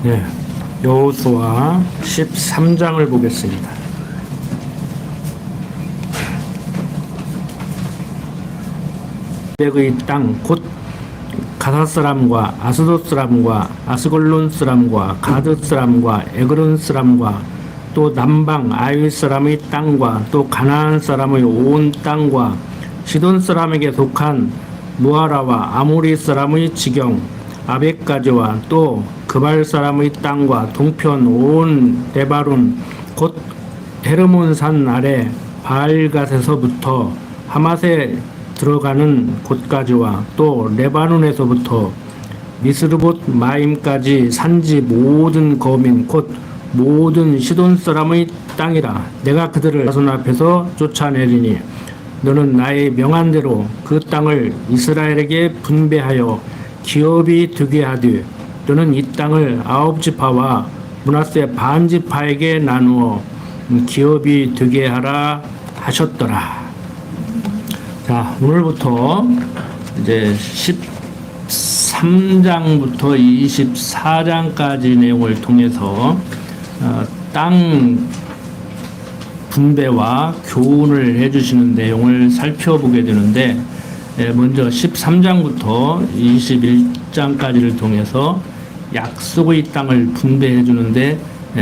네, 여호수아 13장을 보겠습니다. 의 땅 곧 가사 사람과 아스돗 사람과 아스글론 사람과 가드 사람과 에그론 사람과 또 남방 아위 사람의 땅과 또 가나안 사람의 온 땅과 시돈 사람에게 속한 무하라와 아모리 사람의 지경 아벡까지와 또 그발 사람의 땅과 동편 온 레바논 곧 헤르몬 산 아래 바알갓에서부터 하맛에 들어가는 곳까지와 또 레바논에서부터 미스르봇 마임까지 산지 모든 거민 곧 모든 시돈 사람의 땅이라. 내가 그들을 자손 앞에서 쫓아내리니 너는 나의 명한대로 그 땅을 이스라엘에게 분배하여 기업이 되게 하되 너는 이 땅을 9지파와 므낫세 반지파에게 나누어 기업이 되게 하라 하셨더라. 자, 오늘부터 이제 13장부터 24장까지 내용을 통해서 땅 분배와 교훈을 해주시는 내용을 살펴보게 되는데, 먼저 13장부터 21장까지를 통해서 약속의 땅을 분배해 주는데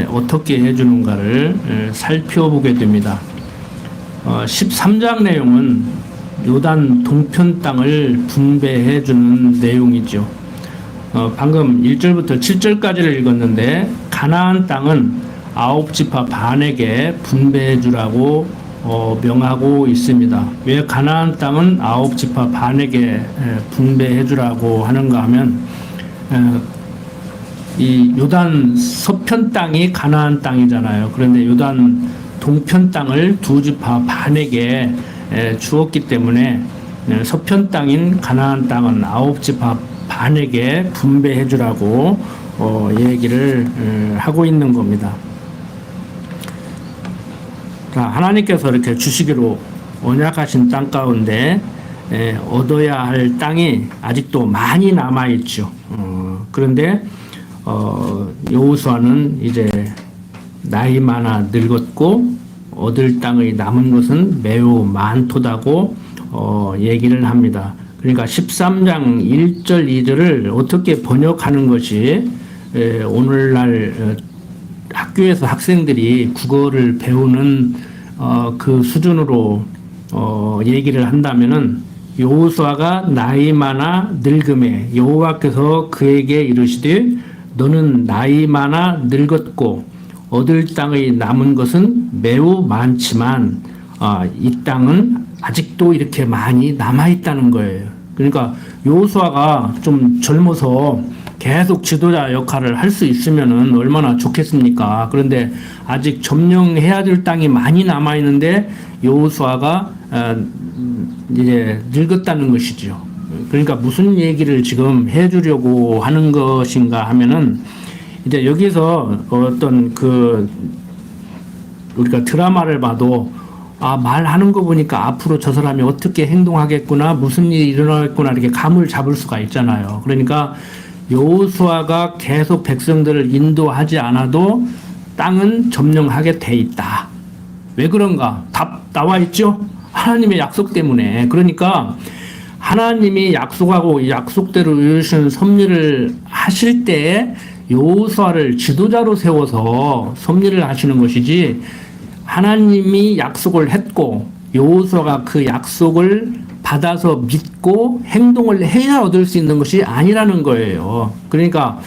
어떻게 해주는가를 살펴보게 됩니다. 13장 내용은 요단 동편 땅을 분배해 주는 내용이죠. 방금 1절부터 7절까지를 읽었는데 가나안 땅은 9지파 반에게 분배해 주라고 명하고 있습니다. 왜 가나안 땅은 9지파 반에게 분배해 주라고 하는가 하면 이 요단 서편 땅이 가나안 땅이잖아요. 그런데 요단 동편 땅을 2지파 반에게 주었기 때문에 서편 땅인 가나안 땅은 9지파 반에게 분배해 주라고 얘기를 하고 있는 겁니다. 자, 하나님께서 이렇게 주시기로 언약하신 땅 가운데 얻어야 할 땅이 아직도 많이 남아 있죠. 그런데 여호수아는 이제 나이 많아 늙었고 얻을 땅의 남은 것은 매우 많도다고 얘기를 합니다. 그러니까 13장 1절 2절을 어떻게 번역하는 것이 오늘날 학교에서 학생들이 국어를 배우는 그 수준으로 얘기를 한다면은 여호수아가 나이 많아 늙음에 여호와께서 그에게 이르시되 너는 나이 많아 늙었고 얻을 땅의 남은 것은 매우 많지만 이 땅은 아직도 이렇게 많이 남아 있다는 거예요. 그러니까 여호수아가 좀 젊어서 계속 지도자 역할을 할 수 있으면은 얼마나 좋겠습니까? 그런데 아직 점령해야 될 땅이 많이 남아 있는데 여호수아가 이제 늙었다는 것이죠. 그러니까 무슨 얘기를 지금 해주려고 하는 것인가 하면은 이제 여기서 어떤 우리가 드라마를 봐도 말하는 거 보니까 앞으로 저 사람이 어떻게 행동하겠구나, 무슨 일이 일어나겠구나 이렇게 감을 잡을 수가 있잖아요. 그러니까 여호수아가 계속 백성들을 인도하지 않아도 땅은 점령하게 돼 있다. 왜 그런가? 답 나와 있죠? 하나님의 약속 때문에. 그러니까 하나님이 약속하고 약속대로 이루시는 섭리를 하실 때에 여호수아를 지도자로 세워서 섭리를 하시는 것이지, 하나님이 약속을 했고 여호수아가 그 약속을 받아서 믿고 행동을 해야 얻을 수 있는 것이 아니라는 거예요. 그러니까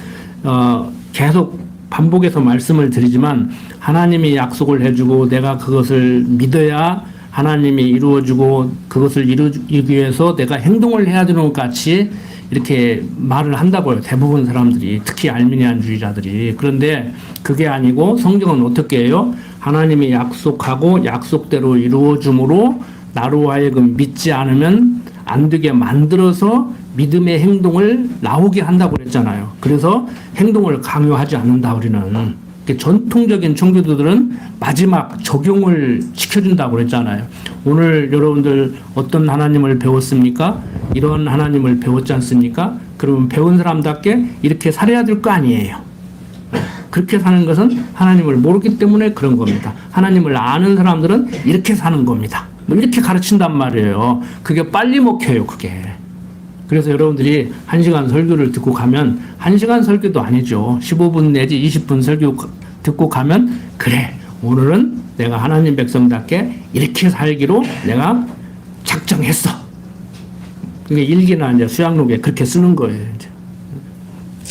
계속 반복해서 말씀을 드리지만 하나님이 약속을 해주고 내가 그것을 믿어야 하나님이 이루어주고 그것을 이루기 위해서 내가 행동을 해야 되는 것 같이 이렇게 말을 한다고요. 대부분 사람들이, 특히 알미니안주의자들이. 그런데 그게 아니고 성경은 어떻게 해요? 하나님이 약속하고 약속대로 이루어줌으로 나로 하여금 믿지 않으면 안 되게 만들어서 믿음의 행동을 나오게 한다고 그랬잖아요. 그래서 행동을 강요하지 않는다 우리는. 전통적인 청교도들은 마지막 적용을 시켜준다고 그랬잖아요. 오늘 여러분들 어떤 하나님을 배웠습니까? 이런 하나님을 배웠지 않습니까? 그러면 배운 사람답게 이렇게 살아야 될 거 아니에요. 그렇게 사는 것은 하나님을 모르기 때문에 그런 겁니다. 하나님을 아는 사람들은 이렇게 사는 겁니다. 뭐 이렇게 가르친단 말이에요. 그게 빨리 먹혀요, 그게. 그래서 여러분들이 1시간 설교를 듣고 가면 1시간 설교도 아니죠. 15분 내지 20분 설교 듣고 가면 그래, 오늘은 내가 하나님 백성답게 이렇게 살기로 내가 작정했어. 그게 일기나 이제 수양록에 그렇게 쓰는 거예요. 이제.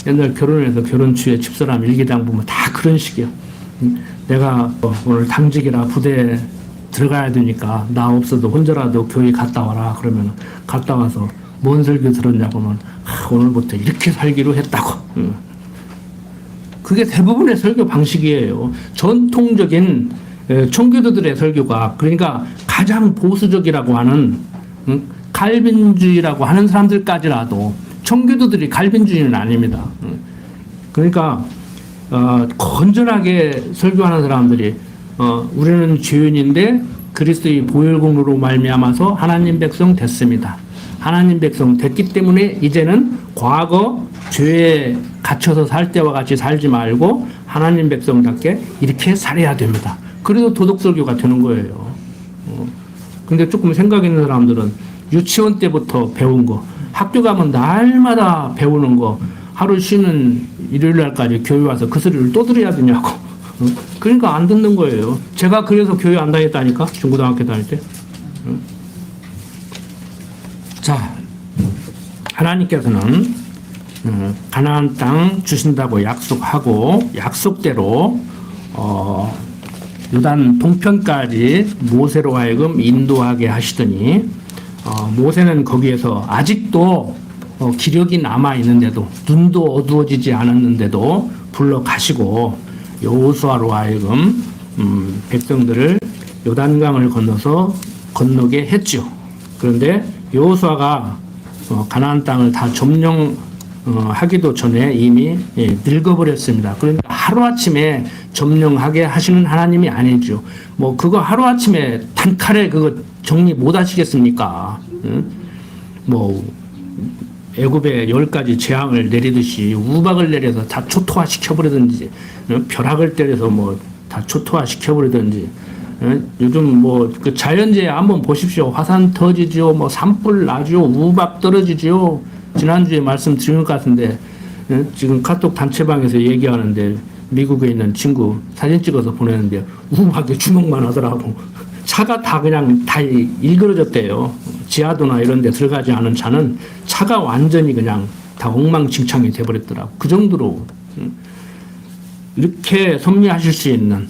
옛날 결혼해서 결혼추에 집사람 일기장 보면 다 그런 식이야. 내가 오늘 당직이라 부대에 들어가야 되니까 나 없어도 혼자라도 교회 갔다 와라. 그러면 갔다 와서 뭔 설교 들었냐고 하면 오늘부터 이렇게 살기로 했다고. 그게 대부분의 설교 방식이에요. 전통적인 청교도들의 설교가, 그러니까 가장 보수적이라고 하는 칼빈주의라고 하는 사람들까지라도, 청교도들이 칼빈주의는 아닙니다. 그러니까 건전하게 설교하는 사람들이 우리는 죄인인데 그리스도의 보혈공로로 말미암아서 하나님 백성 됐습니다. 하나님 백성 됐기 때문에 이제는 과거 죄에 갇혀서 살 때와 같이 살지 말고 하나님 백성답게 이렇게 살아야 됩니다. 그래도 도덕설교가 되는 거예요. 근데 조금 생각 있는 사람들은 유치원 때부터 배운 거, 학교 가면 날마다 배우는 거, 하루 쉬는 일요일 날까지 교회 와서 그 소리를 또 들어야 되냐고. 그러니까 안 듣는 거예요. 제가 그래서 교회 안 다녔다니까, 중고등학교 다닐 때. 자, 하나님께서는 가나안 땅 주신다고 약속하고 약속대로 요단 동편까지 모세로 하여금 인도하게 하시더니 모세는 거기에서 아직도 기력이 남아 있는데도, 눈도 어두워지지 않았는데도 불러 가시고 여호수아로 하여금 백성들을 요단강을 건너서 건너게 했죠. 그런데 여호수아가 가나안 땅을 다 점령하기도 전에 이미 늙어버렸습니다. 그러니까 하루아침에 점령하게 하시는 하나님이 아니죠. 뭐 그거 하루아침에 단칼에 그거 정리 못 하시겠습니까? 뭐 애굽에 10가지 재앙을 내리듯이 우박을 내려서 다 초토화 시켜버리든지, 벼락을 때려서 뭐 다 초토화 시켜버리든지, 요즘 뭐 그 자연재해 한번 보십시오. 화산 터지죠, 뭐 산불 나죠, 우박 떨어지죠. 지난주에 말씀드린 것 같은데, 지금 카톡 단체방에서 얘기하는데 미국에 있는 친구 사진 찍어서 보내는데 우박에 주먹만 하더라고. 차가 다 그냥 다 일그러졌대요. 지하도나 이런 데 들어가지 않은 차는 차가 완전히 그냥 다 엉망진창이 돼버렸더라고. 그 정도로 이렇게 섭리하실 수 있는,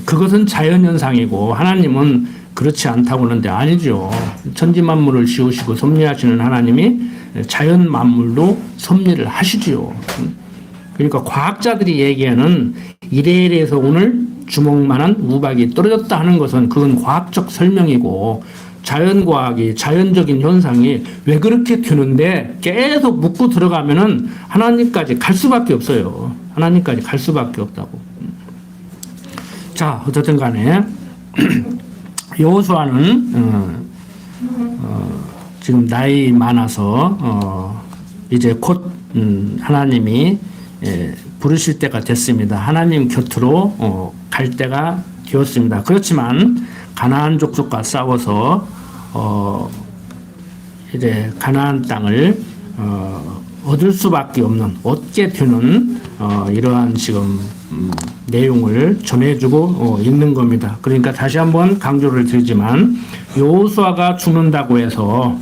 그것은 자연현상이고 하나님은 그렇지 않다고 하는데 아니죠. 천지만물을 지으시고 섭리하시는 하나님이 자연 만물도 섭리를 하시지요. 그러니까 과학자들이 얘기하는 이래에서 오늘 주먹만한 우박이 떨어졌다 하는 것은 그건 과학적 설명이고, 자연과학이, 자연적인 현상이 왜 그렇게 되는데 계속 묻고 들어가면은 하나님까지 갈 수밖에 없어요. 하나님까지 갈 수밖에 없다고. 자, 어쨌든 간에 여호수아는 지금 나이 많아서 이제 곧 하나님이 부르실 때가 됐습니다. 하나님 곁으로 갈 때가 되었습니다. 그렇지만 가나안 족속과 싸워서 이제 가나안 땅을 얻을 수밖에 없는, 얻게 되는 이러한 지금 내용을 전해주고 있는 겁니다. 그러니까 다시 한번 강조를 드리지만, 여호수아가 죽는다고 해서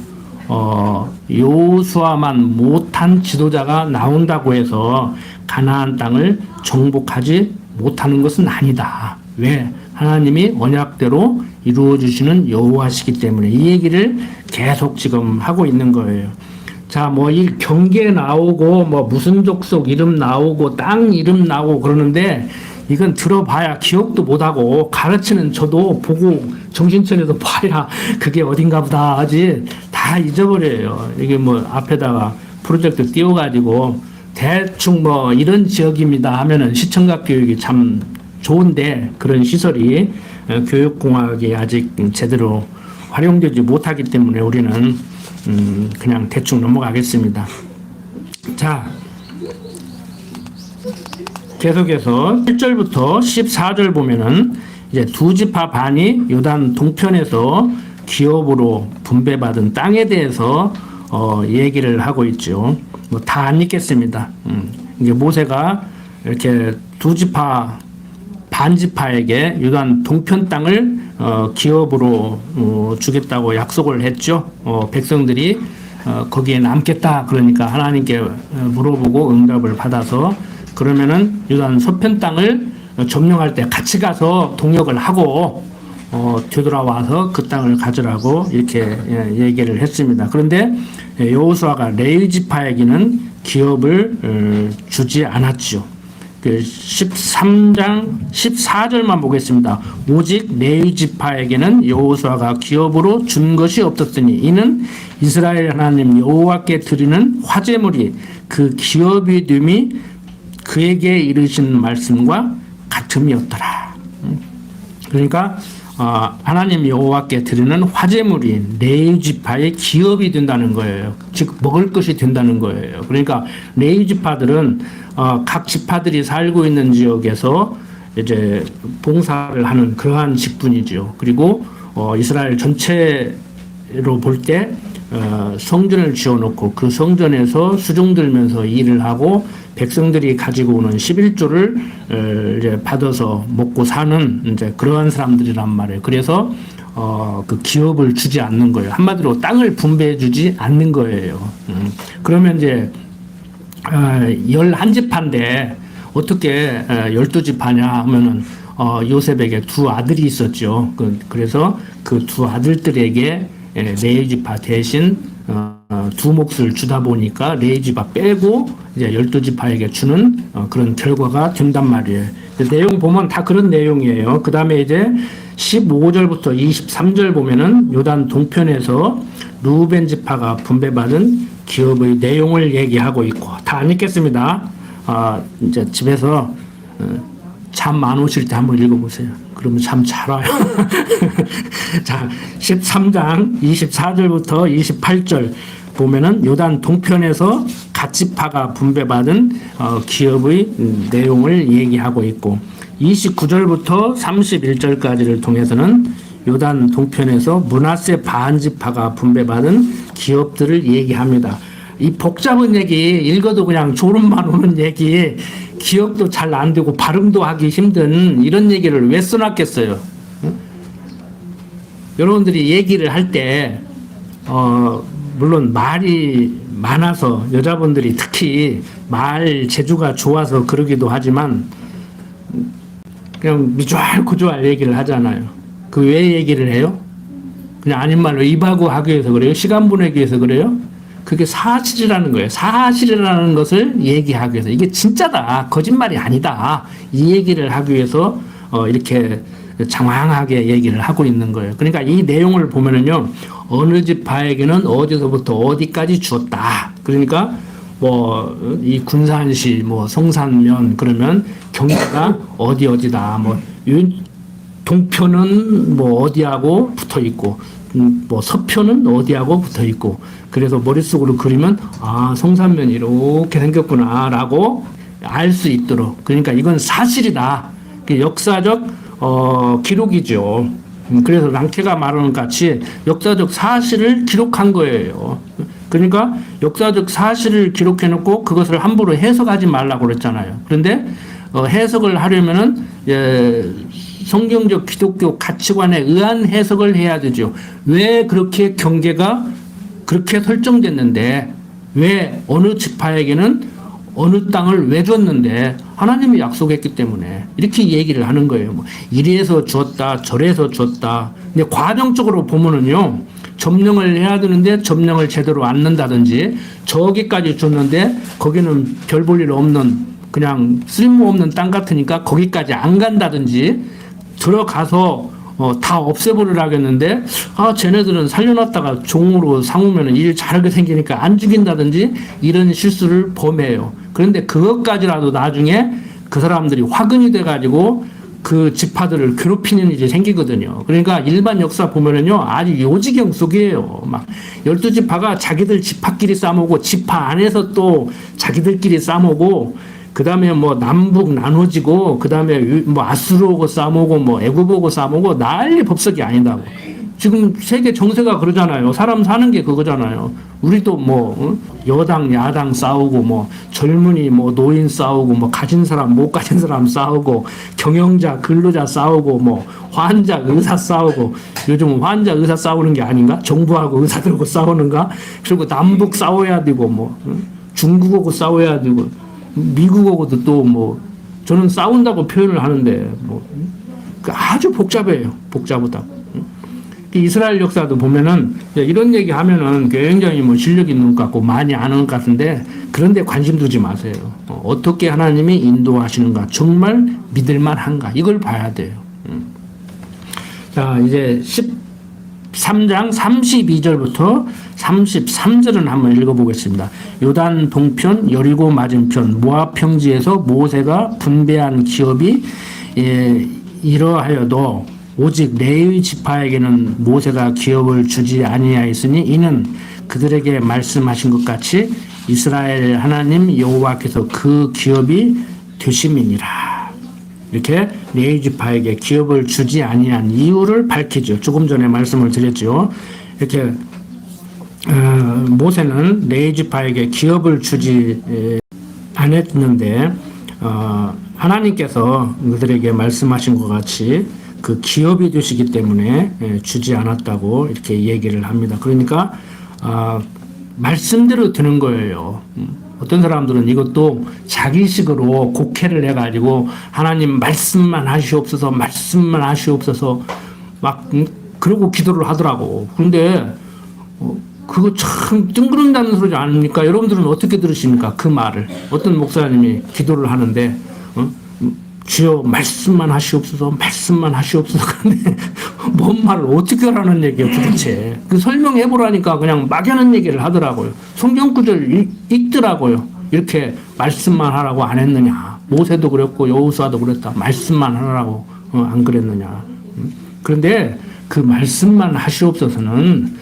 여호수아만 못한 지도자가 나온다고 해서 가나안 땅을 정복하지 못하는 것은 아니다. 왜? 하나님이 언약대로 이루어 주시는 여호와시기 때문에 이 얘기를 계속 지금 하고 있는 거예요. 자, 뭐 이 경계 나오고 뭐 무슨 족속 이름 나오고 땅 이름 나오고 그러는데 이건 들어봐야 기억도 못하고, 가르치는 저도 보고 정신차려서 봐야 그게 어딘가 보다 하지 다 잊어버려요. 이게 뭐 앞에다가 프로젝트 띄워가지고 대충 뭐 이런 지역입니다 하면은 시청각 교육이 참 좋은데, 그런 시설이 교육공학이 아직 제대로 활용되지 못하기 때문에 우리는 그냥 대충 넘어가겠습니다. 자, 계속해서 1절부터 14절 보면은 이제 두 지파 반이 요단 동편에서 기업으로 분배받은 땅에 대해서 얘기를 하고 있죠. 뭐 다 안 읽겠습니다. 이게 모세가 이렇게 두 지파 반 지파에게 요단 동편 땅을 기업으로 주겠다고 약속을 했죠. 백성들이 거기에 남겠다 그러니까 하나님께 물어보고 응답을 받아서 그러면은 요단 서편 땅을 점령할 때 같이 가서 동역을 하고 되돌아와서 그 땅을 가져라고 이렇게 얘기를 했습니다. 그런데 여호수아가 레위 지파에게는 기업을 주지 않았죠. 13장 14절만 보겠습니다. 오직 레위 지파에게는 여호수아가 기업으로 준 것이 없었으니 이는 이스라엘 하나님 여호와께 드리는 화제물이 그 기업이 됨이 그에게 이르신 말씀과 같음이었더라. 그러니까 하나님 여호와께 드리는 화제물이 레위 지파의 기업이 된다는 거예요. 즉 먹을 것이 된다는 거예요. 그러니까 레위 지파들은 각 지파들이 살고 있는 지역에서 이제 봉사를 하는 그러한 직분이죠. 그리고 이스라엘 전체로 볼 때 성전을 지어놓고 그 성전에서 수종 들면서 일을 하고 백성들이 가지고 오는 11조를 이제 받아서 먹고 사는 이제 그러한 사람들이란 말이에요. 그래서 그 기업을 주지 않는 거예요. 한마디로 땅을 분배해 주지 않는 거예요. 그러면 이제 11지파인데 어떻게 12지파냐 하면은 요셉에게 두 아들이 있었죠. 그래서 그 두 아들들에게 레위 지파 대신 두 몫을 주다 보니까 레위 지파 빼고 이제 12지파에게 주는 그런 결과가 된단 말이에요. 내용 보면 다 그런 내용이에요. 그 다음에 이제 15절부터 23절 보면은 요단 동편에서 루벤 지파가 분배받은 기업의 내용을 얘기하고 있고 다 안 읽겠습니다. 이제 집에서 잠 안 오실 때 한번 읽어보세요. 그러면 참 잘 와요. 자, 13장 24절부터 28절 보면은 요단 동편에서 각 지파가 분배받은 기업의 내용을 얘기하고 있고 29절부터 31절까지를 통해서는 요단 동편에서 므낫세 반 지파가 분배받은 기업들을 얘기합니다. 이 복잡한 얘기 읽어도 그냥 졸음만 오는 얘기 기억도 잘 안 되고 발음도 하기 힘든 이런 얘기를 왜 써놨겠어요? 응? 여러분들이 얘기를 할 때 물론 말이 많아서 여자분들이 특히 말 재주가 좋아서 그러기도 하지만 그냥 미주알고주알 얘기를 하잖아요. 그 왜 얘기를 해요? 그냥 아닌 말로 입하고 하기 위해서 그래요? 시간 보내기 위해서 그래요? 그게 사실이라는 거예요. 사실이라는 것을 얘기하기 위해서 이게 진짜다, 거짓말이 아니다 이 얘기를 하기 위해서 이렇게 장황하게 얘기를 하고 있는 거예요. 그러니까 이 내용을 보면은요 어느 지파에게는 어디서부터 어디까지 주었다. 그러니까 뭐 이 군산시 뭐 성산면 그러면 경기가 어디다 뭐 동편은 뭐 어디하고 붙어 있고 뭐 서편은 어디하고 붙어 있고 그래서 머릿속으로 그리면 성산면이 이렇게 생겼구나라고 알 수 있도록 그러니까 이건 사실이다. 역사적 기록이죠. 그래서 랑케가 말하는 같이 역사적 사실을 기록한 거예요. 그러니까 역사적 사실을 기록해 놓고 그것을 함부로 해석하지 말라고 그랬잖아요. 그런데 해석을 하려면은 성경적 기독교 가치관에 의한 해석을 해야 되죠. 왜 그렇게 경계가 그렇게 설정됐는데 왜 어느 지파에게는 어느 땅을 왜 줬는데 하나님이 약속했기 때문에 이렇게 얘기를 하는 거예요. 뭐 이리에서 주었다 저래서 줬다. 근데 과정적으로 보면은요 점령을 해야 되는데 점령을 제대로 안 넣는다든지 저기까지 줬는데 거기는 별 볼 일 없는 그냥 쓸모없는 땅 같으니까 거기까지 안 간다든지 들어가서 다 없애버리라 했는데 쟤네들은 살려놨다가 종으로 삼으면 일 잘하게 생기니까 안 죽인다든지 이런 실수를 범해요. 그런데 그것까지라도 나중에 그 사람들이 화근이 돼가지고 그 지파들을 괴롭히는 일이 생기거든요. 그러니까 일반 역사 보면은요 아주 요지경 속이에요. 막 12지파가 자기들 지파끼리 싸우고 지파 안에서 또 자기들끼리 싸우고 그 다음에 뭐 남북 나눠지고, 그 다음에 뭐 아수르 오고 싸우고, 뭐 애굽 오고 싸우고, 난리 법석이 아니다고. 지금 세계 정세가 그러잖아요. 사람 사는 게 그거잖아요. 우리도 뭐 여당 야당 싸우고, 뭐 젊은이 뭐 노인 싸우고, 뭐 가진 사람 못 가진 사람 싸우고, 경영자 근로자 싸우고, 뭐 환자 의사 싸우고. 요즘은 환자 의사 싸우는 게 아닌가? 정부하고 의사들하고 싸우는가? 그리고 남북 싸워야 되고, 뭐 중국하고 싸워야 되고, 미국하고도 또 뭐 저는 싸운다고 표현을 하는데 뭐 아주 복잡해요. 복잡하다. 이스라엘 역사도 보면은 이런 얘기 하면은 굉장히 뭐 실력 있는 것 같고 많이 아는 것 같은데, 그런데 관심 두지 마세요. 어떻게 하나님이 인도하시는가, 정말 믿을만한가, 이걸 봐야 돼요. 자, 이제 13장 32절부터 33절은 한번 읽어보겠습니다. 요단 동편, 여리고 맞은편, 모압 평지에서 모세가 분배한 기업이 이러하여도 오직 레위 지파에게는 모세가 기업을 주지 아니하였으니 이는 그들에게 말씀하신 것 같이 이스라엘 하나님 여호와께서 그 기업이 되심이니라. 이렇게 레위 지파에게 기업을 주지 아니한 이유를 밝히죠. 조금 전에 말씀을 드렸죠. 이렇게 모세는 레위 지파에게 기업을 주지 않았는데 하나님께서 그들에게 말씀하신 것 같이 그 기업이 되시기 때문에 주지 않았다고 이렇게 얘기를 합니다. 그러니까 말씀대로 되는 거예요. 어떤 사람들은 이것도 자기식으로 곡해를 해가지고 하나님 말씀만 하시옵소서, 말씀만 하시옵소서 막 그러고 기도를 하더라고. 그런데 그거 참 뜬구른다는 소리지 않습니까? 여러분들은 어떻게 들으십니까? 그 말을. 어떤 목사님이 기도를 하는데 주여 말씀만 하시옵소서, 말씀만 하시옵소서. 그런데 뭔 말을 어떻게 하라는 얘기예요 도대체. 그 설명해 보라니까 그냥 막연한 얘기를 하더라고요. 성경 구절 읽더라고요. 이렇게 말씀만 하라고 안 했느냐. 모세도 그랬고 여호수아도 그랬다. 말씀만 하라고 안 그랬느냐. 그런데 그 말씀만 하시옵소서는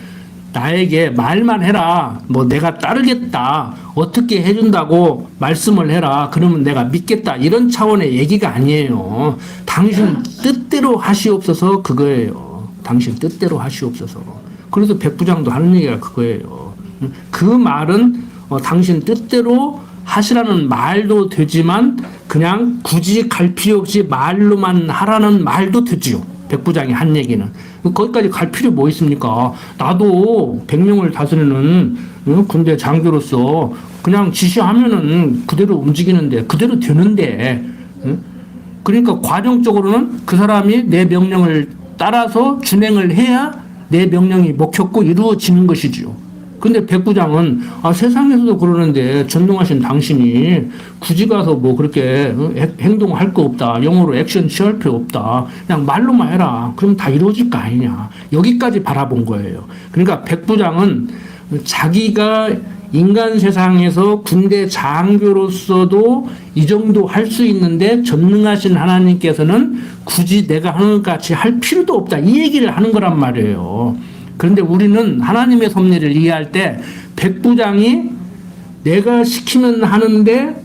나에게 말만 해라. 뭐 내가 따르겠다. 어떻게 해준다고 말씀을 해라. 그러면 내가 믿겠다. 이런 차원의 얘기가 아니에요. 당신 뜻대로 하시옵소서 그거예요. 당신 뜻대로 하시옵소서. 그래서 백부장도 하는 얘기가 그거예요. 그 말은 당신 뜻대로 하시라는 말도 되지만 그냥 굳이 갈 필요 없이 말로만 하라는 말도 되지요. 백부장이 한 얘기는. 거기까지 갈 필요 뭐 있습니까? 나도 100명을 다스리는 군대 장교로서 그냥 지시하면은 그대로 움직이는데, 그대로 되는데, 그러니까 과정적으로는 그 사람이 내 명령을 따라서 준행을 해야 내 명령이 먹혔고 이루어지는 것이지요. 근데 백부장은 세상에서도 그러는데 전능하신 당신이 굳이 가서 뭐 그렇게 행동할 거 없다. 영어로 액션 취할 필요 없다. 그냥 말로만 해라. 그럼 다 이루어질 거 아니냐. 여기까지 바라본 거예요. 그러니까 백부장은 자기가 인간 세상에서 군대 장교로서도 이 정도 할 수 있는데 전능하신 하나님께서는 굳이 내가 하는 것 같이 할 필요도 없다. 이 얘기를 하는 거란 말이에요. 그런데 우리는 하나님의 섭리를 이해할 때 백부장이 내가 시키면 하는데,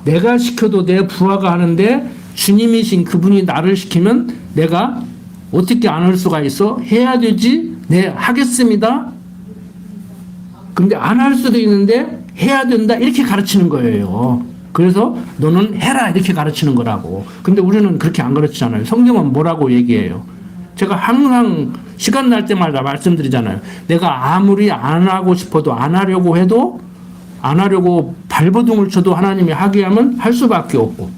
내가 시켜도 내 부하가 하는데 주님이신 그분이 나를 시키면 내가 어떻게 안 할 수가 있어? 해야 되지? 네, 하겠습니다. 근데 안 할 수도 있는데 해야 된다. 이렇게 가르치는 거예요. 그래서 너는 해라. 이렇게 가르치는 거라고. 근데 우리는 그렇게 안 가르치잖아요. 성경은 뭐라고 얘기해요? 제가 항상 시간 날 때마다 말씀드리잖아요. 내가 아무리 안 하고 싶어도 안 하려고 해도 안 하려고 발버둥을 쳐도 하나님이 하게 하면 할 수밖에 없고,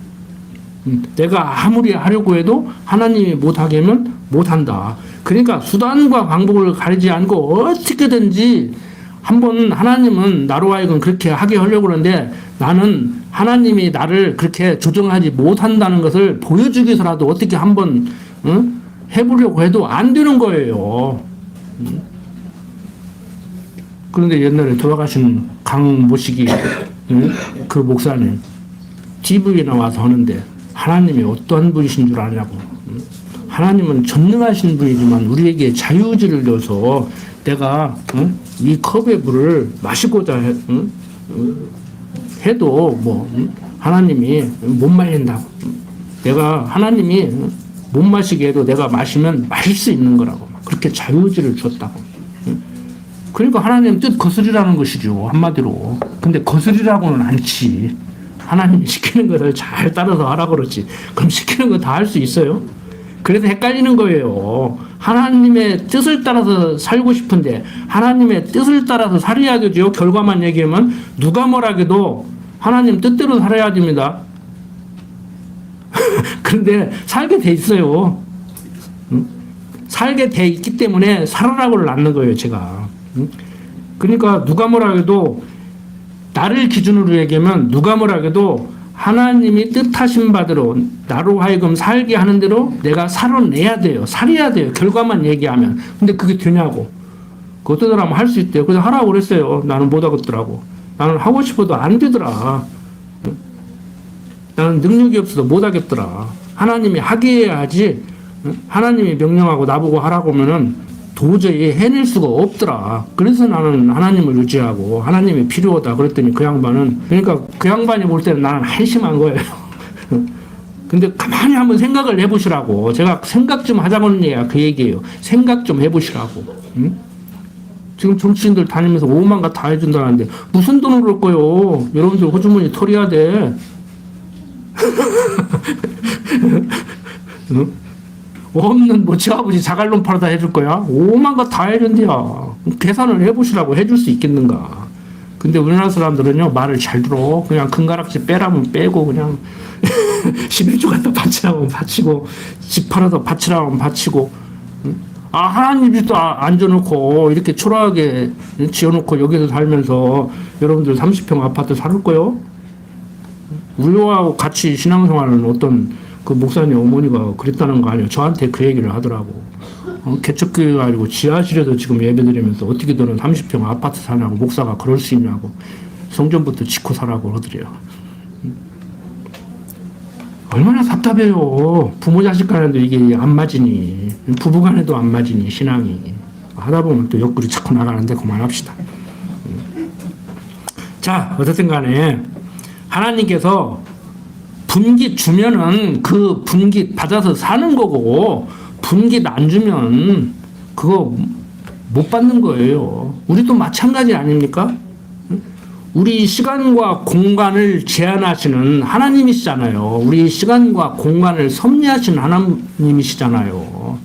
내가 아무리 하려고 해도 하나님이 못하게 하면 못한다. 그러니까 수단과 방법을 가리지 않고 어떻게든지 한번 하나님은 나로 하여금 그렇게 하게 하려고 그러는데 나는 하나님이 나를 그렇게 조정하지 못한다는 것을 보여주기 위해서라도 어떻게 한번 해보려고 해도 안 되는 거예요. 그런데 옛날에 돌아가신 강모식이 그 목사님 TV에 나와서 하는데 하나님이 어떠한 분이신 줄 아냐고. 하나님은 전능하신 분이지만 우리에게 자유의지를 줘서 내가 이 컵의 물을 마시고자 해도 뭐 하나님이 못 말린다고. 내가 하나님이 못 마시게 해도 내가 마시면 마실 수 있는 거라고. 그렇게 자유의지를 줬다고. 그러니까 하나님 뜻 거스리라는 것이죠. 한마디로. 근데 거스리라고는 않지. 하나님이 시키는 것을 잘 따라서 하라 그러지. 그럼 시키는 거 다 할 수 있어요? 그래서 헷갈리는 거예요. 하나님의 뜻을 따라서 살고 싶은데 하나님의 뜻을 따라서 살아야 되죠. 결과만 얘기하면 누가 뭐라 해도 하나님 뜻대로 살아야 됩니다. 그런데 살게 돼 있어요. 살게 돼 있기 때문에 살아라고를 낳는 거예요, 제가. 그러니까 누가 뭐라 해도 나를 기준으로 얘기하면 누가 뭐라 해도 하나님이 뜻하신 바대로 나로 하여금 살게 하는 대로 내가 살아내야 돼요. 살아야 돼요. 결과만 얘기하면. 근데 그게 되냐고. 그 어떤 사람은 할 수 있대요. 그래서 하라고 그랬어요. 나는 못 하겠더라고. 나는 하고 싶어도 안 되더라. 나는 능력이 없어서 못 하겠더라. 하나님이 하게 해야지. 하나님이 명령하고 나보고 하라고 하면은 도저히 해낼 수가 없더라. 그래서 나는 하나님을 의지하고 하나님이 필요하다 그랬더니 그 양반은, 그러니까 그 양반이 볼 때는 나는 한심한 거예요. 근데 가만히 한번 생각을 해보시라고. 제가 생각 좀 하자고는 얘기야. 그 얘기예요. 생각 좀 해보시라고. 응? 지금 정치인들 다니면서 5만가 다 해준다는데 무슨 돈을 벌 거요? 여러분들 호주머니 털어야 돼. 응? 없는 뭐 지아버지 자갈론 팔아다 해줄 거야? 5만가 다 해준대야. 계산을 해보시라고. 해줄 수 있겠는가? 근데 우리나라 사람들은요 말을 잘 들어. 그냥 금가락지 빼라면 빼고 그냥 11조 갖다 바치라면 바치고 집 팔아서 바치라면 바치고. 아 하나님이 또 앉아놓고 이렇게 초라하게 지어놓고 여기서 살면서 여러분들 30평 아파트 살 거요? 우리하고 같이 신앙생활은 어떤 그 목사님 어머니가 그랬다는 거 아니에요. 저한테 그 얘기를 하더라고. 개척교회가 아니고 지하실에서 지금 예배드리면서 어떻게 너는 30평 아파트 사냐고. 목사가 그럴 수 있냐고. 성전부터 짓고 사라고 그러더래요. 얼마나 답답해요. 부모 자식 간에도 이게 안 맞으니, 부부 간에도 안 맞으니, 신앙이. 하다 보면 또 옆구리 자꾸 나가는데 그만합시다. 자, 어쨌든 간에 하나님께서 분깃 주면은 그 분깃 받아서 사는 거고, 분깃 안 주면 그거 못 받는 거예요. 우리도 마찬가지 아닙니까? 우리 시간과 공간을 제한하시는 하나님이시잖아요. 우리 시간과 공간을 섭리하시는 하나님이시잖아요.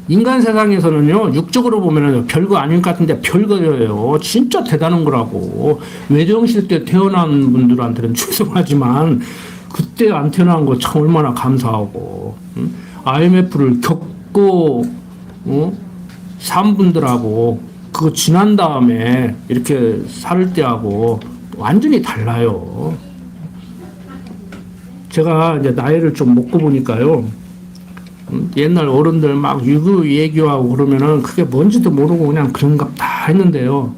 인간 세상에서는요, 육적으로 보면은 별거 아닌 것 같은데 별거예요. 진짜 대단한 거라고. 외정실 때 태어난 분들한테는 죄송하지만 그때 안 태어난 거 참 얼마나 감사하고. IMF를 겪고 산 분들하고 그거 지난 다음에 이렇게 살 때하고 완전히 달라요. 제가 이제 나이를 좀 먹고 보니까요. 옛날 어른들 막 유교 얘기하고 그러면은 그게 뭔지도 모르고 그냥 그런갑다 했는데요.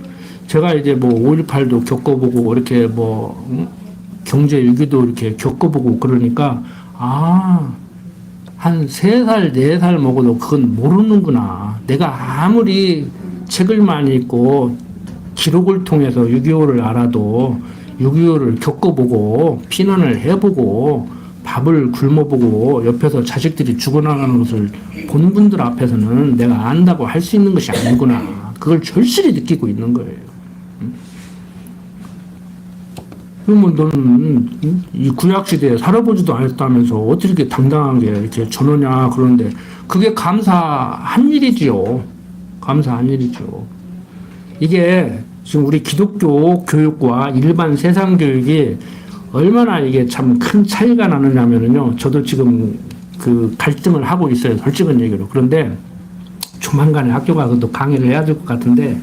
제가 이제 뭐 5.18도 겪어보고 이렇게 뭐 경제 위기도 이렇게 겪어보고 그러니까 한 3살, 4살 먹어도 그건 모르는구나. 내가 아무리 책을 많이 읽고 기록을 통해서 6.25를 알아도 6.25를 겪어보고 피난을 해보고 밥을 굶어보고 옆에서 자식들이 죽어나가는 것을 본 분들 앞에서는 내가 안다고 할 수 있는 것이 아니구나. 그걸 절실히 느끼고 있는 거예요. 그러면 너는 이 구약시대에 살아보지도 않았다면서 어떻게 이렇게 당당하게 이렇게 전하냐 그러는데 그게 감사한 일이지요. 감사한 일이죠. 이게 지금 우리 기독교 교육과 일반 세상 교육이 얼마나 이게 참 큰 차이가 나느냐면요. 저도 지금 그 갈등을 하고 있어요. 솔직한 얘기로. 그런데 조만간에 학교 가서 또 강의를 해야 될 것 같은데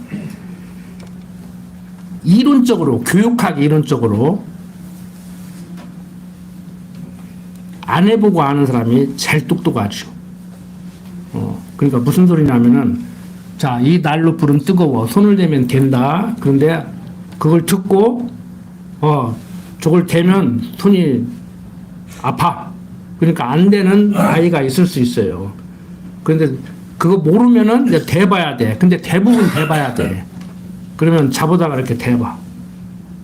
이론적으로, 교육학 이론적으로 안 해보고 아는 사람이 제일 똑똑하죠. 그러니까 무슨 소리냐면은 자, 이 난로 불은 뜨거워. 손을 대면 된다. 그런데 그걸 듣고 저걸 대면 손이 아파. 그러니까 안 되는 아이가 있을 수 있어요. 그런데 그거 모르면은 이제 대봐야 돼. 근데 대부분 대봐야 돼. 그러면 자보다가 이렇게 대봐.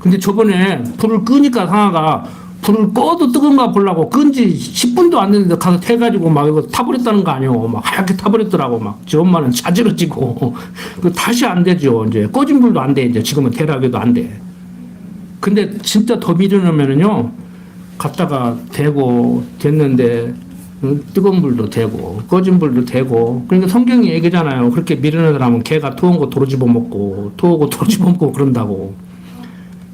근데 저번에 불을 끄니까 상아가 불을 꺼도 뜨거운가 보려고 끈지 10분도 안 됐는데 가서 태가지고 막 이거 타버렸다는 거 아니에요. 막 하얗게 타버렸더라고. 막 저 엄마는 자지러지고. 그 다시 안 되죠. 이제 꺼진 불도 안 돼. 이제 지금은 대라게도 안 돼. 근데 진짜 더 미려놓으면은요, 갔다가 대고 됐는데 뜨거운 불도 되고 꺼진 불도 되고. 그러니까 성경이 얘기잖아요. 그렇게 미련한 사람은 개가 토한 거 도로 집어먹고 토하고 도로 집어먹고 그런다고.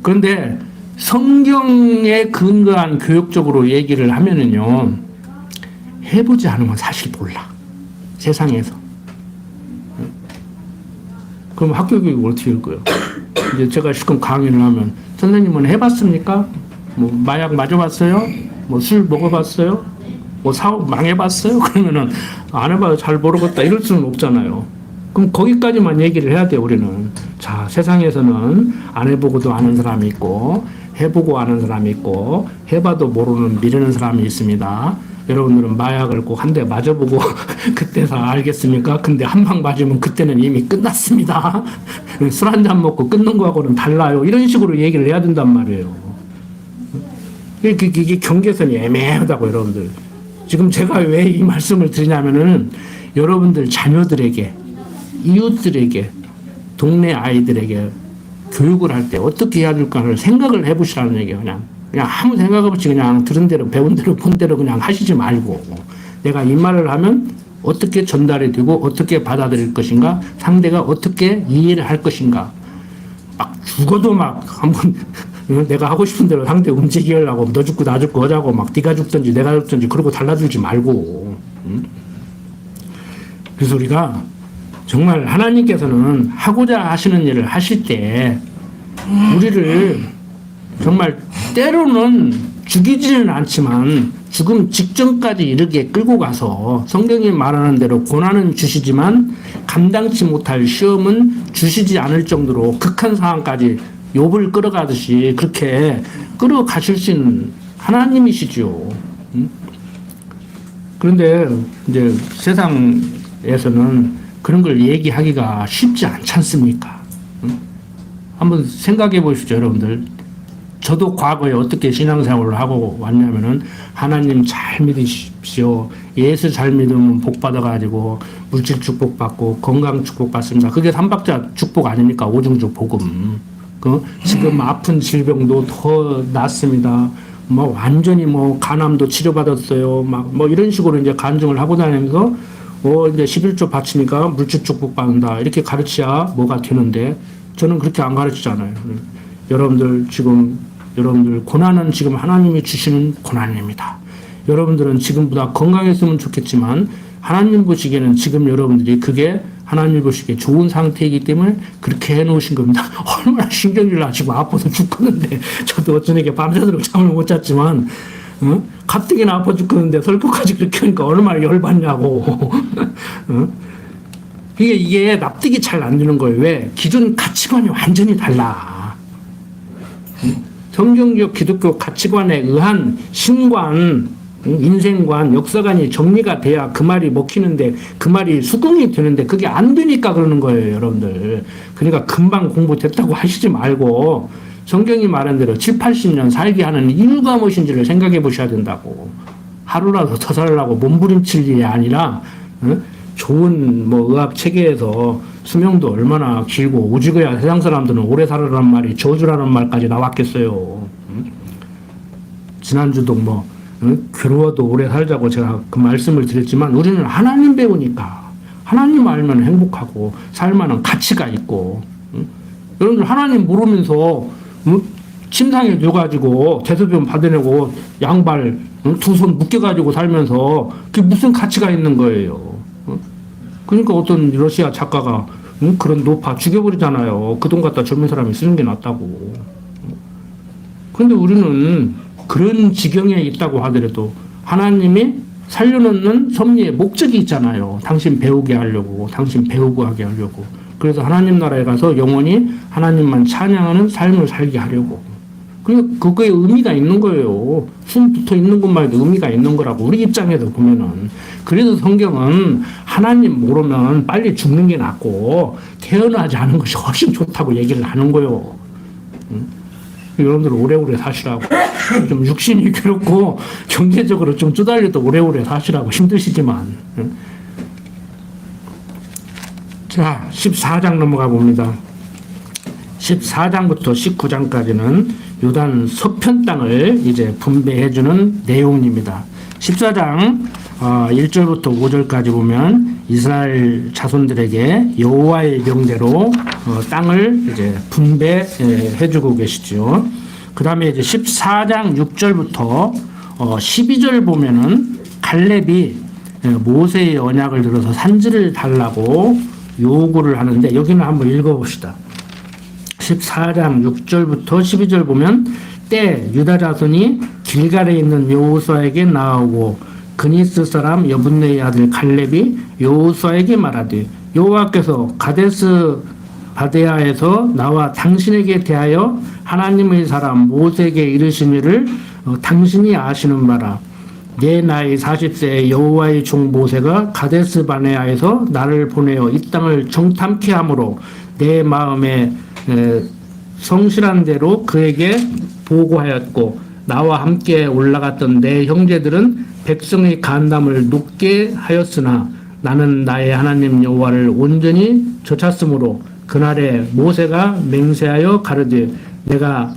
그런데 성경에 근거한 교육적으로 얘기를 하면은요, 해보지 않으면 사실 몰라. 세상에서. 그럼 학교 교육을 어떻게 할 거예요? 이제 제가 지금 강의를 하면, 선생님은 해봤습니까? 뭐, 마약 맞아봤어요? 뭐, 술 먹어봤어요? 뭐, 사업 망해봤어요? 그러면은, 안 해봐도 잘 모르겠다. 이럴 수는 없잖아요. 그럼 거기까지만 얘기를 해야 돼요, 우리는. 자, 세상에서는 안 해보고도 아는 사람이 있고, 해보고 아는 사람이 있고, 해봐도 모르는 미루는 사람이 있습니다. 여러분들은 마약을 꼭 한 대 맞아보고 그때서 알겠습니까? 근데 한 방 맞으면 그때는 이미 끝났습니다. 술 한 잔 먹고 끊는 거하고는 달라요. 이런 식으로 얘기를 해야 된단 말이에요. 이게 경계선이 애매하다고, 여러분들. 지금 제가 왜 이 말씀을 드리냐면은, 여러분들 자녀들에게, 이웃들에게, 동네 아이들에게 교육을 할 때 어떻게 해야 될까를 생각을 해보시라는 얘기예요. 그냥 아무 생각 없이 그냥 들은 대로, 배운 대로, 본 대로 그냥 하시지 말고, 내가 이 말을 하면 어떻게 전달이 되고 어떻게 받아들일 것인가, 상대가 어떻게 이해를 할 것인가. 막 죽어도 막 한번 내가 하고 싶은 대로 상대 움직이게 하려고, 너 죽고 나 죽고 하자고 막 네가 죽든지 내가 죽든지 그러고 달라들지 말고. 그래서 우리가 정말 하나님께서는 하고자 하시는 일을 하실 때 우리를 정말 때로는 죽이지는 않지만 죽음 직전까지 이르게 끌고 가서 성경이 말하는 대로 고난은 주시지만 감당치 못할 시험은 주시지 않을 정도로 극한 상황까지 욥을 끌어가듯이 그렇게 끌어가실 수 있는 하나님이시죠. 그런데 이제 세상에서는 그런 걸 얘기하기가 쉽지 않지 않습니까? 한번 생각해 보십시오, 여러분들. 저도 과거에 어떻게 신앙생활을 하고 왔냐면은, 하나님 잘 믿으십시오. 예수 잘 믿으면 복 받아가지고 물질 축복 받고 건강 축복 받습니다. 그게 삼박자 축복 아닙니까? 오중주 복음. 지금 아픈 질병도 더 낫습니다. 뭐 완전히 뭐 간암도 치료받았어요. 막 뭐 이런 식으로 이제 간증을 하고 다니면서 이제 11조 바치니까 물질 축복 받는다. 이렇게 가르쳐야 뭐가 되는데, 저는 그렇게 안 가르치잖아요. 여러분들 고난은 지금 하나님이 주시는 고난입니다. 여러분들은 지금보다 건강했으면 좋겠지만 하나님 보시기에는 지금 여러분들이 그게 하나님 보시기에 좋은 상태이기 때문에 그렇게 해놓으신 겁니다. 얼마나 신경질 나시고 아파서 죽겠는데, 저도 어쩌니까 밤새도록 잠을 못 잤지만 가뜩이나 아파 죽겠는데 설교까지 그렇게 하니까 얼마나 열받냐고. 이게 납득이 잘 안 되는 거예요. 왜? 기존 가치관이 완전히 달라. 성경적 기독교 가치관에 의한 신관, 인생관, 역사관이 정리가 돼야 그 말이 먹히는데, 그 말이 수긍이 되는데 그게 안 되니까 그러는 거예요, 여러분들. 그러니까 금방 공부됐다고 하시지 말고 성경이 말한 대로 7, 80년 살게 하는 이유가 무엇인지를 생각해 보셔야 된다고. 하루라도 더 살라고 몸부림칠 일이 아니라, 좋은 뭐 의학 체계에서 수명도 얼마나 길고, 오죽해야 세상 사람들은 오래 살아라는 말이 저주라는 말까지 나왔겠어요. 지난주도 뭐 괴로워도 오래 살자고 제가 그 말씀을 드렸지만, 우리는 하나님 배우니까 하나님 알면 행복하고 살만한 가치가 있고. 여러분들 하나님 모르면서 침상에 누워가지고 대소변 받아내고 양발 두 손 묶여가지고 살면서 그게 무슨 가치가 있는 거예요. 그러니까 어떤 러시아 작가가 그런 노파 죽여버리잖아요. 그 돈 갖다 젊은 사람이 쓰는 게 낫다고. 그런데 우리는 그런 지경에 있다고 하더라도 하나님이 살려놓는 섭리의 목적이 있잖아요. 당신 배우게 하려고, 당신 배우고 하게 하려고. 그래서 하나님 나라에 가서 영원히 하나님만 찬양하는 삶을 살게 하려고. 그러니까 그거에 의미가 있는 거예요. 숨 붙어 있는 것만 해도 의미가 있는 거라고, 우리 입장에서 보면은. 그래서 성경은 하나님 모르면 빨리 죽는 게 낫고 태어나지 않은 것이 훨씬 좋다고 얘기를 하는 거예요. 여러분들 오래오래 사시라고. 좀 육신이 괴롭고 경제적으로 좀 쪼달려도 오래오래 사시라고. 힘드시지만. 자, 14장 넘어가 봅니다. 14장부터 19장까지는 요단 서편 땅을 이제 분배해주는 내용입니다. 14장 1절부터 5절까지 보면 이스라엘 자손들에게 여호와의 명대로 땅을 이제 분배해주고 계시죠. 그 다음에 이제 14장 6절부터 12절 보면은 갈렙이 모세의 언약을 들어서 산지를 달라고 요구를 하는데 여기는 한번 읽어봅시다. 14장 6절부터 12절 보면 때 유다 자손이 길갈에 있는 여호수아에게 나아오고 그니스 사람 여분네의 아들 갈렙이 여호수아에게 말하되 여호와께서 가데스 바데아에서 나와 당신에게 대하여 하나님의 사람 모세에게 이르신 일을 당신이 아시는 바라. 내 나이 40세의 여호와의 종 모세가 가데스 바네아에서 나를 보내어 이 땅을 정탐케 함으로 내 마음에 성실한 대로 그에게 보고하였고 나와 함께 올라갔던 내 형제들은 백성의 간담을 높게 하였으나 나는 나의 하나님 여호와를 온전히 좇았으므로 그날에 모세가 맹세하여 가르되 내가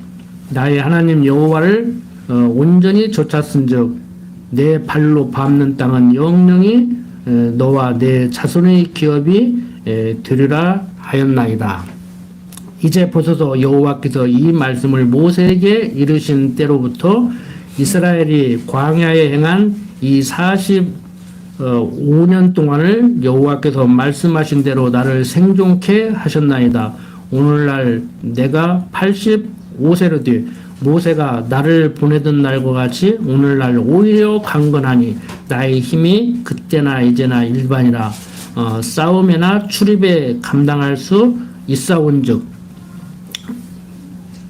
나의 하나님 여호와를 온전히 좇았은즉 내 발로 밟는 땅은 영영이 너와 내 자손의 기업이 되리라 하였나이다. 이제 보소서 여호와께서 이 말씀을 모세에게 이르신 때로부터 이스라엘이 광야에 행한 이 45년 동안을 여호와께서 말씀하신 대로 나를 생존케 하셨나이다. 오늘날 내가 85세로 뒤 모세가 나를 보내던 날과 같이 오늘날 오히려 강건하니 나의 힘이 그때나 이제나 일반이라 싸움에나 출입에 감당할 수 있사온즉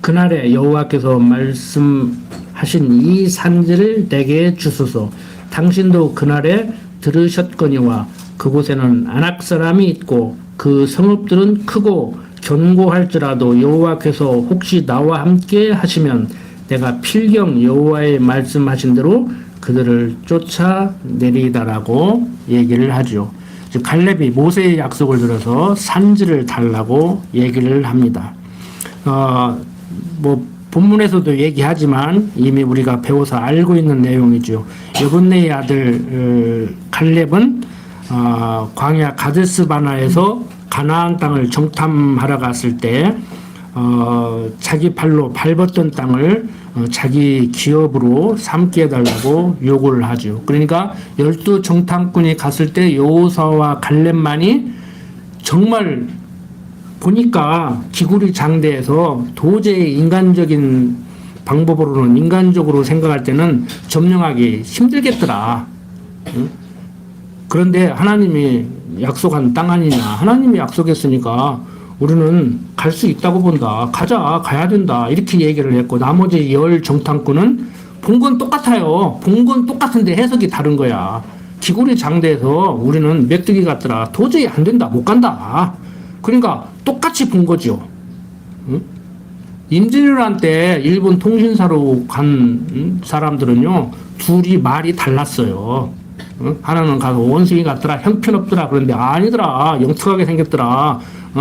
그날에 여호와께서 말씀하신 이 산지를 내게 주소서. 당신도 그날에 들으셨거니와 그곳에는 아낙 사람이 있고 그 성읍들은 크고 견고할지라도 여호와께서 혹시 나와 함께 하시면 내가 필경 여호와의 말씀하신 대로 그들을 쫓아내리다라고 얘기를 하죠. 즉 갈렙이 모세의 약속을 들어서 산지를 달라고 얘기를 합니다. 본문에서도 얘기하지만 이미 우리가 배워서 알고 있는 내용이죠. 여분네의 아들 갈렙은 광야 가데스 바나에서 가나안 땅을 정탐하러 갔을 때 자기 발로 밟았던 땅을 자기 기업으로 삼게 해달라고 요구를 하죠. 그러니까 12 정탐꾼이 갔을 때 여호수아와 갈렙만이 정말 보니까 기구리 장대에서 도저히 인간적인 방법으로는 인간적으로 생각할 때는 점령하기 힘들겠더라. 그런데 하나님이 약속한 땅 아니냐. 하나님이 약속했으니까 우리는 갈 수 있다고 본다. 가야 된다. 이렇게 얘기를 했고 나머지 10 정탐꾼은 본 건 똑같아요. 본 건 똑같은데 해석이 다른 거야. 기구리 장대에서 우리는 메뚜기 같더라. 도저히 안 된다. 못 간다. 그러니까 똑같이 본 거죠. 임진왜란 때 일본 통신사로 간 사람들은요 둘이 말이 달랐어요. 하나는 가서 원숭이 같더라, 형편없더라. 그런데 아니더라, 영특하게 생겼더라,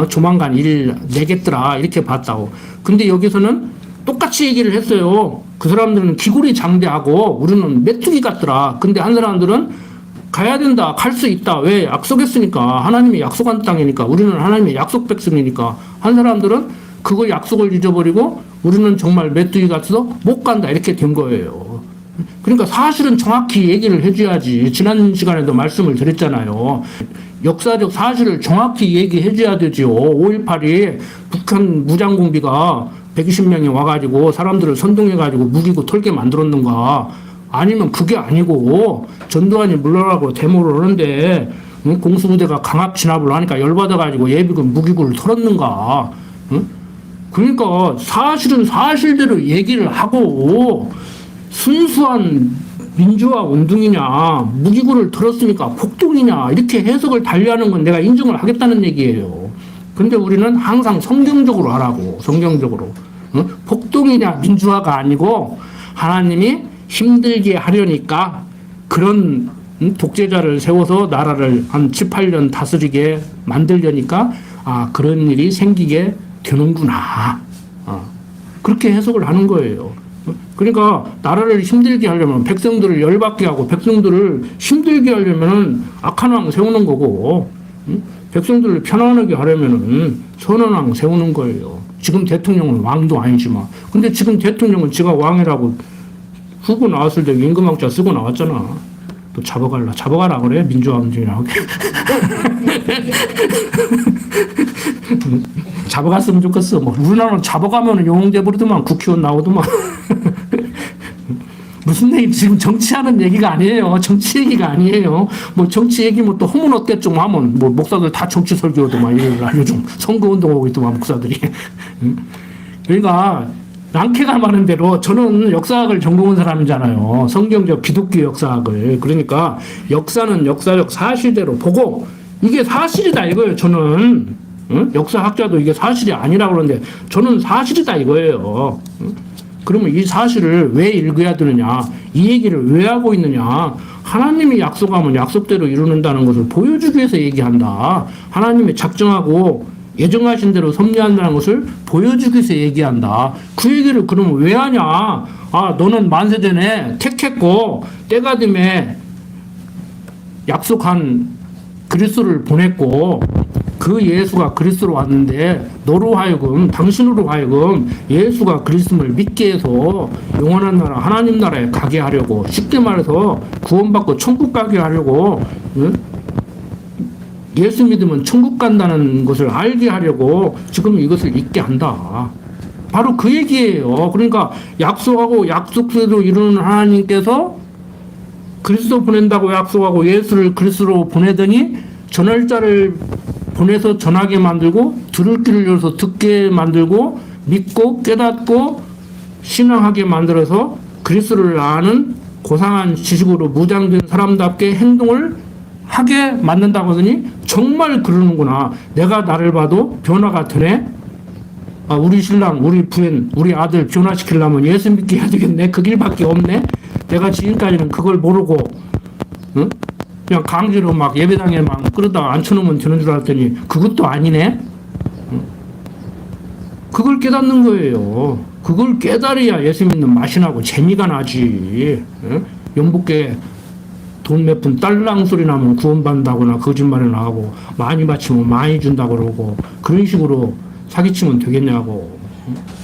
조만간 일 내겠더라 이렇게 봤다고. 근데 여기서는 똑같이 얘기를 했어요. 그 사람들은 기구리 장대하고 우리는 메뚜기 같더라. 근데 한 사람들은 가야 된다, 갈 수 있다. 왜? 약속했으니까. 하나님이 약속한 땅이니까. 우리는 하나님의 약속 백성이니까. 한 사람들은 그걸 약속을 잊어버리고 우리는 정말 메뚜기 같아서 못 간다. 이렇게 된 거예요. 그러니까 사실은 정확히 얘기를 해줘야지. 지난 시간에도 말씀을 드렸잖아요. 역사적 사실을 정확히 얘기해줘야 되죠. 5.18이 북한 무장공비가 120명이 와가지고 사람들을 선동해가지고 무기고 털게 만들었는가. 아니면 그게 아니고 전두환이 물러나고 데모를 하는데 공수부대가 강압 진압을 하니까 열받아가지고 예비군 무기고를 털었는가. 그러니까 사실은 사실대로 얘기를 하고 순수한 민주화 운동이냐 무기고를 털었으니까 폭동이냐 이렇게 해석을 달리하는 건 내가 인정을 하겠다는 얘기예요. 근데 우리는 항상 성경적으로 하라고. 성경적으로. 폭동이냐 민주화가 아니고 하나님이 힘들게 하려니까 그런 독재자를 세워서 나라를 한 7, 8년 다스리게 만들려니까 그런 일이 생기게 되는구나. 그렇게 해석을 하는 거예요. 그러니까 나라를 힘들게 하려면 백성들을 열받게 하고 백성들을 힘들게 하려면 악한 왕 세우는 거고 백성들을 편안하게 하려면 선한 왕 세우는 거예요. 지금 대통령은 왕도 아니지만 근데 지금 대통령은 지가 왕이라고 후보 나왔을 때 임금왕자 쓰고 나왔잖아. 또 잡아가라 그래 민주화 문제라고. 잡아갔으면 좋겠어. 뭐 우리나라는 잡아가면 용웅대 부르더만 국회의원 나오더만. 무슨 얘기 지금 정치하는 얘기가 아니에요. 정치 얘기가 아니에요. 뭐 정치 얘기 뭐 또 허문 어때 좀 하면 뭐 목사들 다 정치 설교도만 이래라 요즘 선거 운동하고 있더만 목사들이. 그러니까 랑케가 말한 대로 저는 역사학을 전공한 사람이잖아요. 성경적 기독교 역사학을. 그러니까 역사는 역사적 사실대로 보고 이게 사실이다 이거예요. 저는 역사학자도 이게 사실이 아니라고 그러는데 저는 사실이다 이거예요. 그러면 이 사실을 왜 읽어야 되느냐, 이 얘기를 왜 하고 있느냐, 하나님이 약속하면 약속대로 이루는다는 것을 보여주기 위해서 얘기한다. 하나님이 작정하고 예정하신 대로 섭리한다는 것을 보여주기 위해서 얘기한다. 그 얘기를 그러면 왜 하냐? 너는 만세전에 택했고 때가 됨에 약속한 그리스도를 보냈고 그 예수가 그리스도로 왔는데 너로 하여금 당신으로 하여금 예수가 그리스도를 믿게 해서 영원한 나라 하나님 나라에 가게 하려고 쉽게 말해서 구원받고 천국 가게 하려고 예수 믿으면 천국 간다는 것을 알게 하려고 지금 이것을 잊게 한다. 바로 그 얘기예요. 그러니까 약속하고 약속대로 이루는 하나님께서 그리스도 보낸다고 약속하고 예수를 그리스도로 보내더니 전할자를 보내서 전하게 만들고 들을 귀를 열어서 듣게 만들고 믿고 깨닫고 신앙하게 만들어서 그리스도를 아는 고상한 지식으로 무장된 사람답게 행동을 하게 만든다고 하더니 정말 그러는구나. 내가 나를 봐도 변화가 되네. 우리 신랑, 우리 부인, 우리 아들 변화시키려면 예수 믿게 해야 되겠네. 그 길밖에 없네. 내가 지금까지는 그걸 모르고 그냥 강제로 막 예배당에 막 끌어다가 앉혀놓으면 되는 줄 알았더니 그것도 아니네. 그걸 깨닫는 거예요. 그걸 깨달아야 예수 믿는 맛이 나고 재미가 나지. 영국계 돈 몇 푼 딸랑 소리 나면 구원받는다거나 거짓말을 나가고 많이 바치면 많이 준다고 그러고 그런 식으로 사기치면 되겠냐고.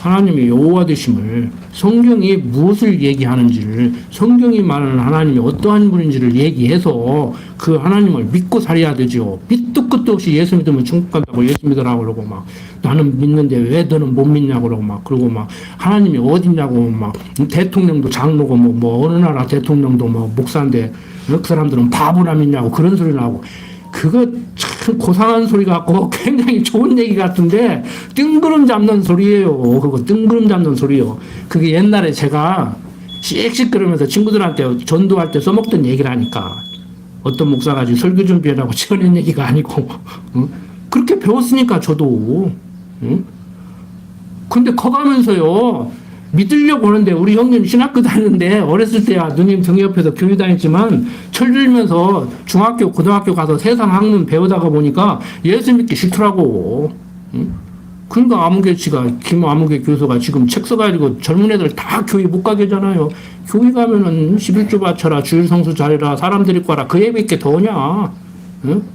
하나님의 여호와 되심을 성경이 무엇을 얘기하는지를 성경이 말하는 하나님이 어떠한 분인지를 얘기해서 그 하나님을 믿고 살아야 되죠. 밑도 끝도 없이 예수 믿으면 천국 간다고 예수 믿으라고 그러고 막 나는 믿는데 왜 너는 못 믿냐고 그러고 막 그러고 막 하나님이 어딨냐고 막 대통령도 장로고 뭐 어느 나라 대통령도 뭐 목사인데 그 사람들은 바보나 믿냐고 그런 소리 나고 그거 참 고상한 소리 같고 굉장히 좋은 얘기 같은데 뜬구름 잡는 소리예요. 그거 뜬구름 잡는 소리요. 그게 옛날에 제가 씩씩거리면서 친구들한테 전도할 때 써먹던 얘기라니까. 어떤 목사가 지금 설교 준비하라고 지어낸 얘기가 아니고 그렇게 배웠으니까 저도. 근데 커가면서요. 믿으려고 하는데 우리 형님 신학교 다니는데 어렸을 때야 누님 등 옆에서 교회 다녔지만 철 들면서 중학교 고등학교 가서 세상 학문 배우다가 보니까 예수 믿기 싫더라고. 그러니까 아무개치가 김 아무개 교수가 지금 책 써가지고 젊은 애들 다 교회 못 가게 하잖아요. 교회 가면은 11조 바쳐라 주일 성수 잘해라 사람 데리고 와라 그 예배께 더냐.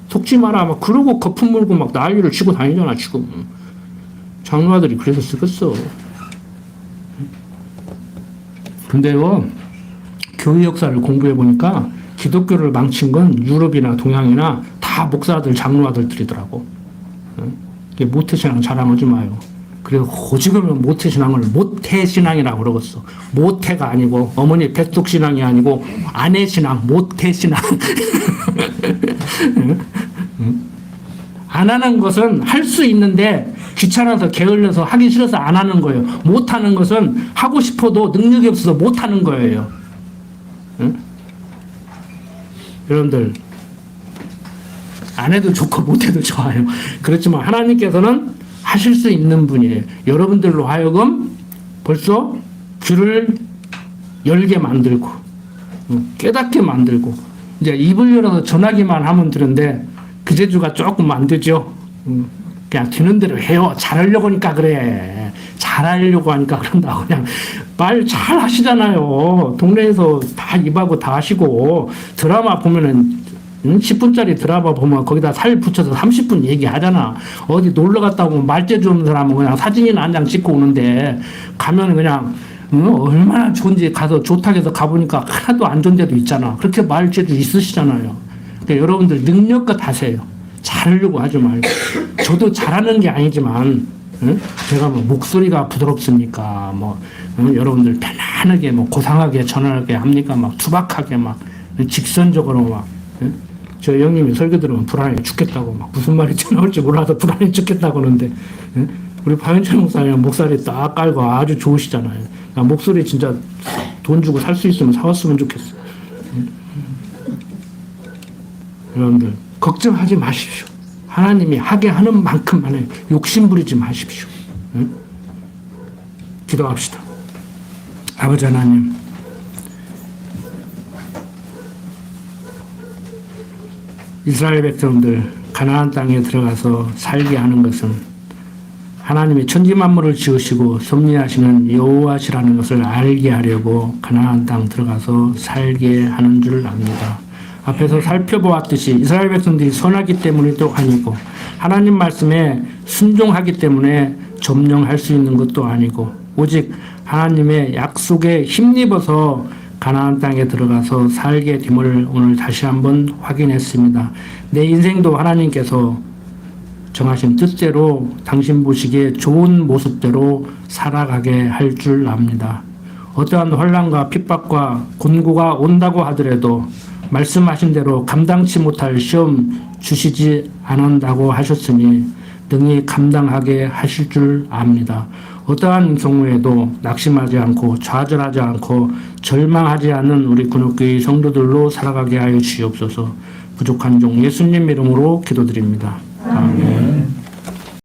속지 마라 막 그러고 거품 물고 막 난리를 치고 다니잖아 지금. 장로아들이 그래서 쓰겠어. 근데요, 교회 역사를 공부해 보니까 기독교를 망친 건 유럽이나 동양이나 다 목사들, 장로아들들이더라고. 이게 모태신앙 자랑하지 마요. 그래서 오직으면 모태신앙을 모태신앙이라고 그러겠어. 모태가 아니고 어머니 뱃속신앙이 아니고 아내신앙, 모태신앙. 안 하는 것은 할 수 있는데 귀찮아서 게을러서 하기 싫어서 안 하는 거예요. 못 하는 것은 하고 싶어도 능력이 없어서 못 하는 거예요. 응? 여러분들 안 해도 좋고 못 해도 좋아요. 그렇지만 하나님께서는 하실 수 있는 분이에요. 여러분들로 하여금 벌써 귀를 열게 만들고 깨닫게 만들고 이제 입을 열어서 전하기만 하면 되는데 그 재주가 조금 안 되죠. 그냥 되는 대로 해요. 잘하려고 하니까 그래. 잘하려고 하니까 그런다고. 그냥 말 잘 하시잖아요. 동네에서 다 입하고 다 하시고 드라마 보면은 10분짜리 드라마 보면 거기다 살 붙여서 30분 얘기하잖아. 어디 놀러 갔다 오면 말재주 없는 사람은 그냥 사진이나 한 장 찍고 오는데 가면 그냥 얼마나 좋은지 가서 좋다고 해서 가보니까 하나도 안 좋은 데도 있잖아. 그렇게 말재주 있으시잖아요. 그러니까 여러분들 능력껏 하세요. 잘하려고 하지 말고. 저도 잘하는 게 아니지만 제가 뭐 목소리가 부드럽습니까? 여러분들 편안하게 고상하게 전하게 합니까? 막 투박하게 막 직선적으로 막 저 형님이 설교 들으면 불안해 죽겠다고 막 무슨 말인지 나올지 몰라서 불안해 죽겠다고 하는데 우리 박현철 목사님 목소리 딱 깔고 아주 좋으시잖아요. 목소리 진짜 돈 주고 살 수 있으면 사왔으면 좋겠어. 여러분들 걱정하지 마십시오. 하나님이 하게 하는 만큼만 해. 욕심 부리지 마십시오. 기도합시다. 아버지 하나님, 이스라엘 백성들 가나안 땅에 들어가서 살게 하는 것은 하나님이 천지 만물을 지으시고 섭리하시는 여호와시라는 것을 알게 하려고 가나안 땅 들어가서 살게 하는 줄 압니다. 앞에서 살펴보았듯이 이스라엘 백성들이 선하기 때문도 아니고 하나님 말씀에 순종하기 때문에 점령할 수 있는 것도 아니고 오직 하나님의 약속에 힘입어서 가나안 땅에 들어가서 살게 됨을 오늘 다시 한번 확인했습니다. 내 인생도 하나님께서 정하신 뜻대로 당신 보시기에 좋은 모습대로 살아가게 할 줄 압니다. 어떠한 혼란과 핍박과 곤고가 온다고 하더라도 말씀하신 대로 감당치 못할 시험 주시지 않는다고 하셨으니 능히 감당하게 하실 줄 압니다. 어떠한 경우에도 낙심하지 않고 좌절하지 않고 절망하지 않는 우리 군옥교회 성도들로 살아가게 하여 주시옵소서. 부족한 종 예수님 이름으로 기도드립니다. 아멘.